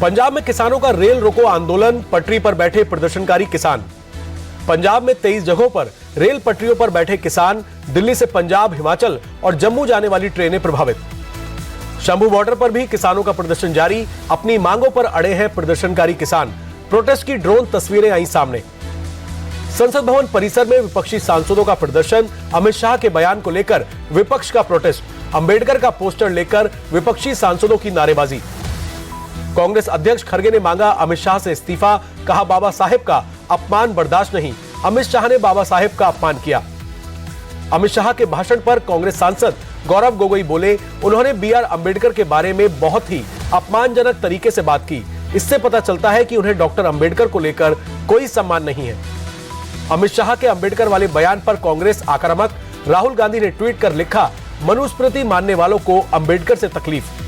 पंजाब में किसानों का रेल रोको आंदोलन, पटरी पर बैठे प्रदर्शनकारी किसान। पंजाब में 23 जगहों पर रेल पटरियों पर बैठे किसान। दिल्ली से पंजाब, हिमाचल और जम्मू जाने वाली ट्रेनें प्रभावित। शंभू बॉर्डर पर भी किसानों का प्रदर्शन जारी। अपनी मांगों पर अड़े हैं प्रदर्शनकारी किसान। प्रोटेस्ट की ड्रोन तस्वीरें आई सामने। संसद भवन परिसर में विपक्षी सांसदों का प्रदर्शन। अमित शाह के बयान को लेकर विपक्ष का प्रोटेस्ट। अंबेडकर का पोस्टर लेकर विपक्षी सांसदों की नारेबाजी। कांग्रेस अध्यक्ष खड़गे ने मांगा अमित शाह से इस्तीफा। कहा बाबा साहेब का अपमान बर्दाश्त नहीं। अमित शाह ने बाबा साहेब का अपमान किया। अमित शाह के भाषण पर कांग्रेस सांसद गौरव गोगोई बोले, उन्होंने बीआर अंबेडकर के बारे में बहुत ही अपमानजनक तरीके से बात की। इससे पता चलता है कि उन्हें डॉक्टर अंबेडकर को लेकर कोई सम्मान नहीं है। अमित शाह के अंबेडकर वाले बयान पर कांग्रेस आक्रामक। राहुल गांधी ने ट्वीट कर लिखा, मनुस्मृति मानने वालों को अंबेडकर से तकलीफ।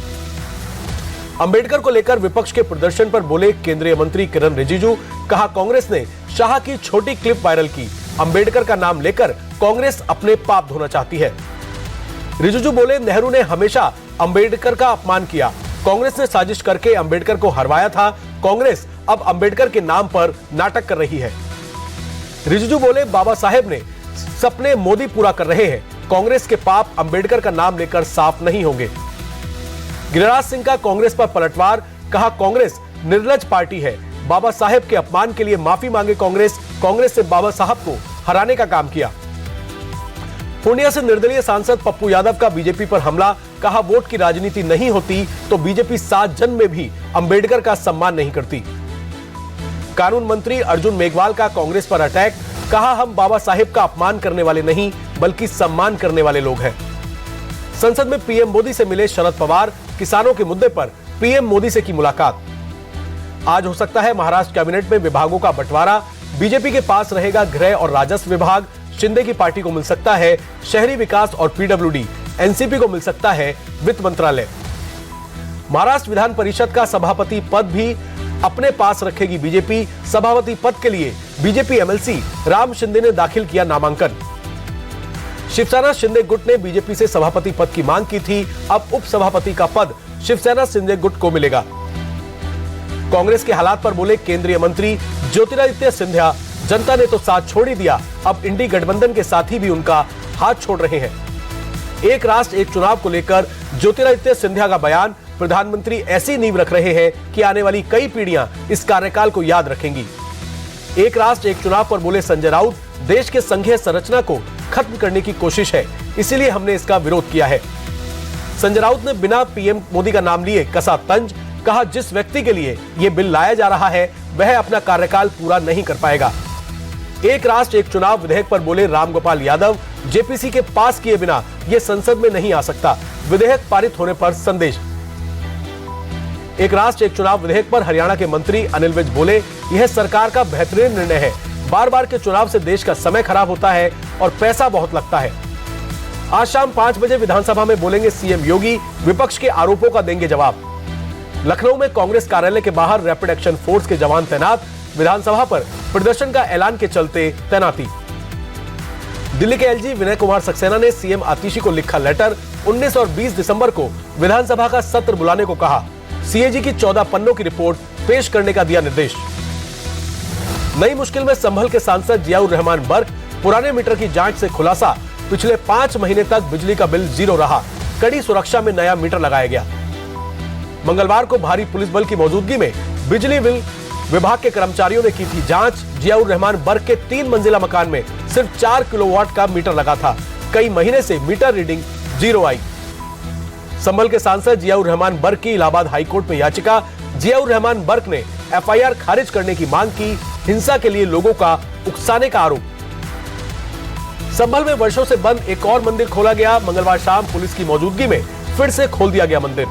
अंबेडकर को लेकर विपक्ष के प्रदर्शन पर बोले केंद्रीय मंत्री किरण रिजिजू। कहा कांग्रेस ने शाह की छोटी क्लिप वायरल की। अंबेडकर का नाम लेकर कांग्रेस अपने पाप धोना चाहती है। रिजिजू बोले, नेहरू ने हमेशा अंबेडकर का अपमान किया। कांग्रेस ने साजिश करके अंबेडकर को हरवाया था। कांग्रेस अब अंबेडकर के नाम पर नाटक कर रही है। रिजिजू बोले, बाबा साहेब ने सपने मोदी पूरा कर रहे हैं। कांग्रेस के पाप अंबेडकर का नाम लेकर साफ नहीं होंगे। गिरिराज सिंह का कांग्रेस पर पलटवार। कहा कांग्रेस निर्लज पार्टी है। बाबा साहेब के अपमान के लिए माफी मांगे कांग्रेस। कांग्रेस से बाबा साहब को हराने का काम किया। पूर्णिया से निर्दलीय सांसद पप्पू यादव का बीजेपी पर हमला। कहा वोट की राजनीति नहीं होती तो बीजेपी 7 जन में भी अंबेडकर का सम्मान नहीं करती। कानून मंत्री अर्जुन मेघवाल का कांग्रेस पर अटैक। कहा हम बाबा साहेब का अपमान करने वाले नहीं बल्कि सम्मान करने वाले लोग हैं। संसद में पीएम मोदी से मिले शरद पवार। किसानों के मुद्दे पर पीएम मोदी से की मुलाकात। आज हो सकता है महाराष्ट्र कैबिनेट में विभागों का बंटवारा। बीजेपी के पास रहेगा गृह और राजस्व विभाग। शिंदे की पार्टी को मिल सकता है शहरी विकास और पीडब्ल्यूडी। एनसीपी को मिल सकता है वित्त मंत्रालय। महाराष्ट्र विधान परिषद का सभापति पद भी अपने पास रखेगी बीजेपी। सभापति पद के लिए बीजेपी एमएलसी राम शिंदे ने दाखिल किया नामांकन। शिवसेना शिंदे गुट ने बीजेपी से सभापति पद की मांग की थी। अब उपसभापति का पद शिवसेना शिंदे गुट को मिलेगा। कांग्रेस के हालात पर बोले केंद्रीय मंत्री ज्योतिरादित्य सिंधिया। जनता ने तो साथ छोड़ ही दिया, अब इंडी गठबंधन के साथी भी उनका हाथ छोड़ रहे हैं। एक राष्ट्र एक चुनाव को लेकर ज्योतिरादित्य सिंधिया का बयान। प्रधानमंत्री ऐसी नींव रख रहे हैं कि आने वाली कई पीढ़ियां इस कार्यकाल को याद रखेंगी। एक राष्ट्र एक चुनाव पर बोले संजय राउत, देश के संघीय संरचना को खत्म करने की कोशिश है, इसीलिए हमने इसका विरोध किया है। संजय राउत ने बिना पीएम मोदी का नाम लिए कसा तंज। कहा जिस व्यक्ति के लिए यह बिल लाया जा रहा है वह अपना कार्यकाल पूरा नहीं कर पाएगा। एक राष्ट्र एक चुनाव विधेयक पर बोले रामगोपाल यादव, जेपीसी के पास किए बिना यह संसद में नहीं आ सकता। विधेयक पारित होने पर संदेश। एक राष्ट्र एक चुनाव विधेयक पर हरियाणा के मंत्री अनिल विज बोले, यह सरकार का बेहतरीन निर्णय है। बार बार के चुनाव से देश का समय खराब होता है और पैसा बहुत लगता है। आज शाम 5 बजे विधानसभा में बोलेंगे सीएम योगी। विपक्ष के आरोपों का देंगे जवाब। लखनऊ में कांग्रेस कार्यालय के बाहर रैपिड एक्शन फोर्स के जवान तैनात। विधानसभा पर प्रदर्शन का ऐलान के चलते तैनाती। दिल्ली के एलजी विनय कुमार सक्सेना ने सीएम आतिशी को लिखा लेटर। 19 और 20 दिसंबर को विधानसभा का सत्र बुलाने को कहा। सीएजी की 14 पन्नों की रिपोर्ट पेश करने का दिया निर्देश। नई मुश्किल में संभल के सांसद जियाउर रहमान बर्क। पुराने मीटर की जांच से खुलासा, पिछले 5 महीने तक बिजली का बिल 0 रहा। कड़ी सुरक्षा में नया मीटर लगाया गया। मंगलवार को भारी पुलिस बल की मौजूदगी में बिजली बिल विभाग के कर्मचारियों ने की थी जांच। जियाउर रहमान बर्क के 3 मंजिला मकान में सिर्फ 4 किलोवाट का मीटर लगा था। कई महीने से मीटर रीडिंग 0 आई। संभल के सांसद जियाउर रहमान बर्क की इलाहाबाद हाईकोर्ट में याचिका। जियाउर रहमान बर्क ने एफआईआर खारिज करने की मांग की। हिंसा के लिए लोगों का उकसाने का आरोप। संभल में वर्षों से बंद एक और मंदिर खोला गया। मंगलवार शाम पुलिस की मौजूदगी में फिर से खोल दिया गया मंदिर।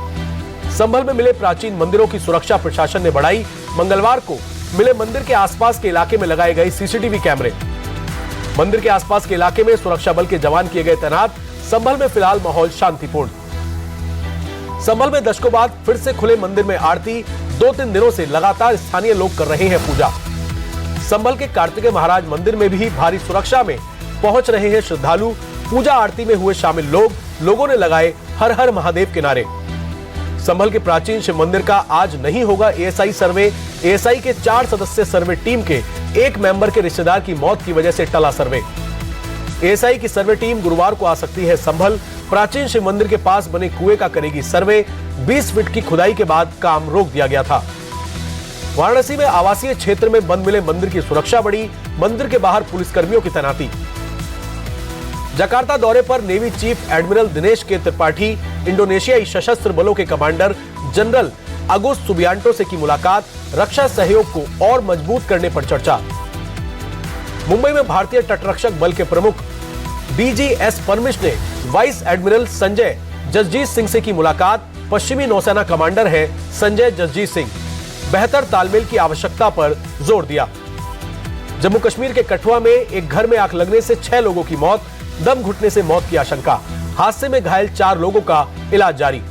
संभल में मिले प्राचीन मंदिरों की सुरक्षा प्रशासन ने बढ़ाई। मंगलवार को मिले मंदिर के आसपास के इलाके में लगाए गए सीसीटीवी कैमरे। मंदिर के आसपास के इलाके में सुरक्षा बल के जवान किए गए तैनात। संभल में फिलहाल माहौल शांतिपूर्ण। संभल में दशकों बाद फिर से खुले मंदिर में आरती। 2-3 दिनों से लगातार स्थानीय लोग कर रहे हैं पूजा। संभल के कार्तिकेय महाराज मंदिर में भी भारी सुरक्षा में पहुंच रहे हैं श्रद्धालु। पूजा आरती में हुए शामिल लोगों ने लगाए हर हर महादेव के नारे। संभल के प्राचीन शिव मंदिर का आज नहीं होगा एएसआई सर्वे। एएसआई के 4 सदस्य सर्वे टीम के एक मेंबर के रिश्तेदार की मौत की वजह से टला सर्वे। एएसआई की सर्वे टीम गुरुवार को आ सकती है संभल। प्राचीन शिव मंदिर के पास बने कुएं का करेगी सर्वे। 20 फीट की खुदाई के बाद काम रोक दिया गया था। वाराणसी में आवासीय क्षेत्र में बंद मिले मंदिर की सुरक्षा बढ़ी। मंदिर के बाहर पुलिसकर्मियों की तैनाती। जकार्ता दौरे पर नेवी चीफ एडमिरल दिनेश के त्रिपाठी, इंडोनेशियाई सशस्त्र बलों के कमांडर जनरल अगुस सुबियांटो से की मुलाकात। रक्षा सहयोग को और मजबूत करने पर चर्चा। मुंबई में भारतीय तटरक्षक बल के प्रमुख डीजीएस परमिश ने वाइस एडमिरल संजय जसजीत सिंह से की मुलाकात। पश्चिमी नौसेना कमांडर है संजय जसजीत सिंह। बेहतर तालमेल की आवश्यकता पर जोर दिया। जम्मू कश्मीर के कठुआ में एक घर में आग लगने से 6 लोगों की मौत। दम घुटने से मौत की आशंका। हादसे में घायल 4 लोगों का इलाज जारी।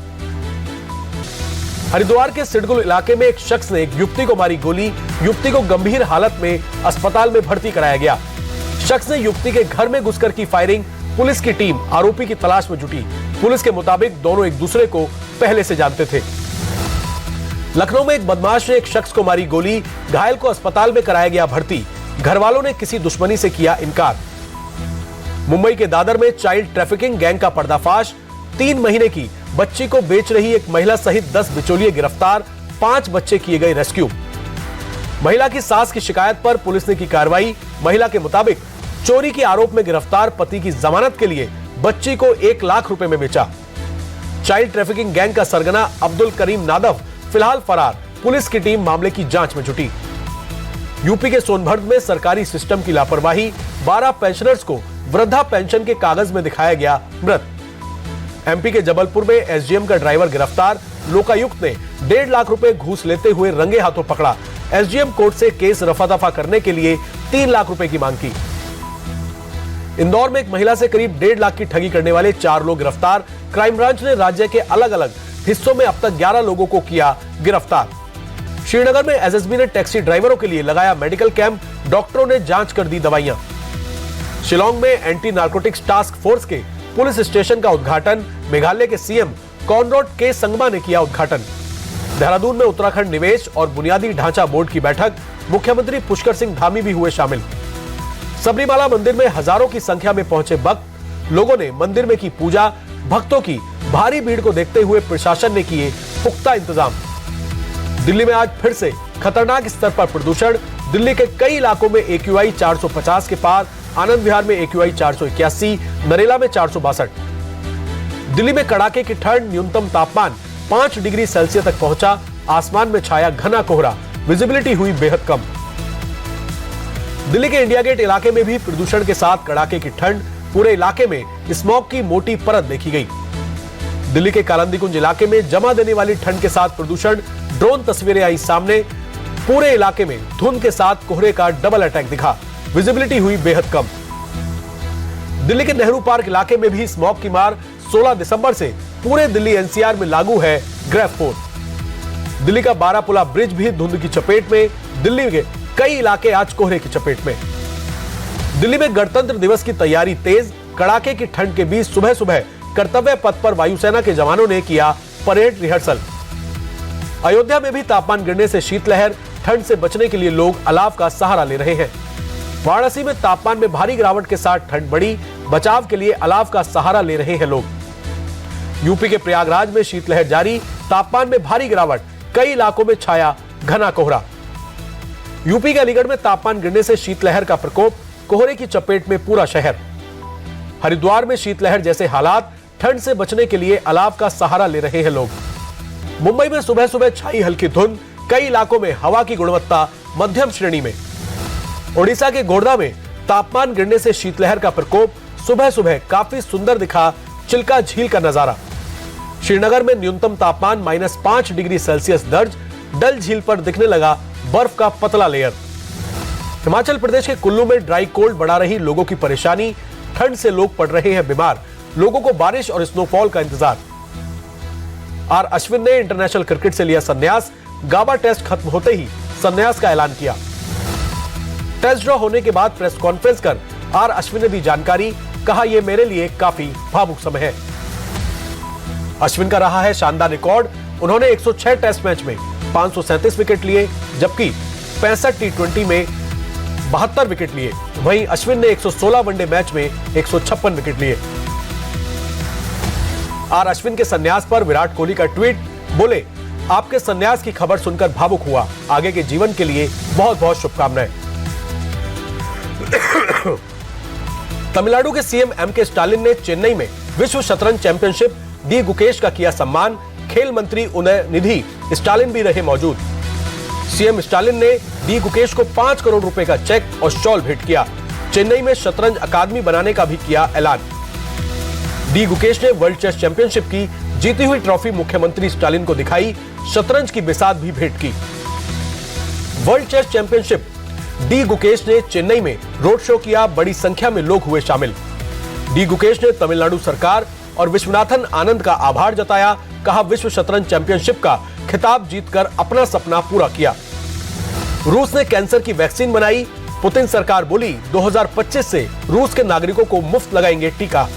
हरिद्वार के सिडकुल इलाके में एक शख्स ने एक युवती को मारी गोली। युवती को गंभीर हालत में अस्पताल में भर्ती कराया गया। शख्स ने युवती के घर में घुसकर की फायरिंग। पुलिस की टीम आरोपी की तलाश में जुटी। पुलिस के मुताबिक दोनों एक दूसरे को पहले से जानते थे। लखनऊ में एक बदमाश ने एक शख्स को मारी गोली। घायल को अस्पताल में कराया गया भर्ती। घर वालों ने किसी दुश्मनी से किया इनकार। मुंबई के दादर में चाइल्ड ट्रैफिकिंग गैंग का पर्दाफाश। 3 महीने की बच्ची को बेच रही एक महिला सहित 10 बिचौलिए गिरफ्तार। 5 बच्चे किए गए रेस्क्यू। महिला की सास की शिकायत पर पुलिस ने की कार्रवाई। महिला के मुताबिक चोरी के आरोप में गिरफ्तार पति की जमानत के लिए बच्ची को 1 लाख रुपए में बेचा। चाइल्ड ट्रैफिकिंग गैंग का सरगना अब्दुल करीम नादव फिलहाल फरार। पुलिस की टीम मामले की जांच में जुटी। यूपी के सोनभद्र में सरकारी सिस्टम की लापरवाही। 12 पेंशनर्स को वृद्धा पेंशन के कागज में दिखाया गया मृत। एमपी के जबलपुर में एसडीएम का ड्राइवर गिरफ्तार। लोकायुक्त ने 1.5 लाख रुपए घूस लेते हुए रंगे हाथों पकड़ा। एसडीएम कोर्ट से केस रफा दफा करने के लिए 3 लाख रुपए की मांग की। इंदौर में एक महिला से करीब 1.5 लाख की ठगी करने वाले 4 लोग गिरफ्तार। क्राइम ब्रांच ने राज्य के अलग अलग हिस्सों में अब तक 11 लोगों को किया गिरफ्तार। श्रीनगर में एसएसबी ने टैक्सी ड्राइवरों के लिए लगाया मेडिकल कैंप। डॉक्टरों ने जांच कर दी दवाइयां। शिलांग में एंटी नार्कोटिक्स टास्क फोर्स के पुलिस स्टेशन का उद्घाटन। मेघालय के सीएम कॉनराड के संगमा ने किया उद्घाटन। देहरादून में उत्तराखंड निवेश और बुनियादी ढांचा बोर्ड की बैठक। मुख्यमंत्री पुष्कर सिंह धामी भी हुए शामिल। सबरीमाला मंदिर में हजारों की संख्या में पहुंचे भक्त। लोगों ने मंदिर में की पूजा। भक्तों की भारी भीड़ को देखते हुए प्रशासन ने किए पुख्ता इंतजाम। दिल्ली में आज फिर से खतरनाक स्तर पर प्रदूषण। दिल्ली के कई इलाकों में AQI 450 के पार। आनंद विहार में AQI 481, नरेला में 462। दिल्ली में कड़ाके की ठंड। न्यूनतम तापमान 5 डिग्री सेल्सियस तक पहुंचा। आसमान में छाया घना कोहरा। विजिबिलिटी हुई बेहद कम। दिल्ली के इंडिया गेट इलाके में भी प्रदूषण के साथ कड़ाके की ठंड। पूरे इलाके में स्मॉग की मोटी परत देखी गई। दिल्ली के कालिंदी कुंज इलाके में जमा देने वाली ठंड के साथ प्रदूषण। ड्रोन तस्वीरें आई सामने। पूरे इलाके में धुंध के साथ कोहरे का डबल अटैक दिखा। विजिबिलिटी हुई बेहद कम। दिल्ली के नेहरू पार्क इलाके में भी स्मॉग की मार। 16 दिसंबर से पूरे दिल्ली एनसीआर में लागू है ग्रेफ 4। दिल्ली का बारापुला ब्रिज भी धुंध की चपेट में। दिल्ली के कई इलाके आज कोहरे की चपेट में। दिल्ली में गणतंत्र दिवस की तैयारी तेज। कड़ाके की ठंड के बीच सुबह सुबह कर्तव्य पथ पर वायुसेना के जवानों ने किया परेड रिहर्सल। अयोध्या में भी तापमान गिरने से शीतलहर। ठंड से बचने के लिए लोग अलाव का सहारा ले रहे हैं। वाराणसी में तापमान में भारी गिरावट के साथ ठंड बढ़ी। बचाव के लिए अलाव का सहारा ले रहे हैं लोग। यूपी के प्रयागराज में शीतलहर जारी। तापमान में भारी गिरावट। कई इलाकों में छाया घना कोहरा। यूपी के अलीगढ़ में तापमान गिरने से शीतलहर का प्रकोप। कोहरे की चपेट में पूरा शहर। हरिद्वार में शीतलहर जैसे हालात। ठंड से बचने के लिए अलाव का सहारा ले रहे हैं लोग। मुंबई में सुबह सुबह छाई हल्की धुंध। कई इलाकों में हवा की गुणवत्ता मध्यम श्रेणी में। ओडिशा के गोर्धा में तापमान गिरने से शीतलहर का प्रकोप। सुबह सुबह काफी सुंदर दिखा चिल्का झील का नजारा। श्रीनगर में न्यूनतम तापमान -5 डिग्री सेल्सियस दर्ज। डल झील पर दिखने लगा बर्फ का पतला लेयर। हिमाचल प्रदेश के कुल्लू में ड्राई कोल्ड बढ़ा रही लोगों की परेशानी। ठंड से लोग पड़ रहे हैं बीमार। लोगों को बारिश और स्नोफॉल का इंतजार। आर अश्विन ने इंटरनेशनल क्रिकेट से लिया संन्यास। गाबा टेस्ट खत्म होते ही संन्यास का ऐलान किया। टेस्ट ड्रॉ होने के बाद प्रेस कॉन्फ्रेंस कर आर अश्विन ने दी जानकारी। कहा यह मेरे लिए काफी भावुक समय है। अश्विन का रहा है शानदार रिकॉर्ड। उन्होंने 106 टेस्ट मैच में 537 विकेट लिए, जबकि 65 टी20 में 72 विकेट लिए। वहीं अश्विन ने 116 वनडे मैच में 156 विकेट लिए। आर अश्विन के संन्यास पर विराट कोहली का ट्वीट, बोले, आपके संन्यास की खबर सुनकर भावुक हुआ, आगे के जीवन के लिए बहुत बहुत शुभकामनाएं। तमिलनाडु के सीएम एमके स्टालिन ने चेन्नई में विश्व शतरंज चैंपियनशिप डी गुकेश का किया सम्मान। खेल मंत्री उदयनिधि स्टालिन भी रहे मौजूद। सीएम स्टालिन ने डी गुकेश को 5 करोड़ रुपए का चेक और शॉल भेंट किया। चेन्नई में शतरंज अकादमी बनाने का भी किया ऐलान। डी गुकेश ने वर्ल्ड चेस चैंपियनशिप की जीती हुई ट्रॉफी मुख्यमंत्री स्टालिन को दिखाई। शतरंज की बिसात भी भेंट की। World chess championship D Gukesh ने चेन्नई में रोड शो किया। बड़ी संख्या में लोग हुए शामिल। डी गुकेश ने तमिलनाडु सरकार और विश्वनाथन आनंद का आभार जताया। कहा, विश्व शतरंज चैंपियनशिप का खिताब जीतकर अपना सपना पूरा किया। रूस ने कैंसर की वैक्सीन बनाई। पुतिन सरकार बोली, 2025 से रूस के नागरिकों को मुफ्त लगाएंगे टीका।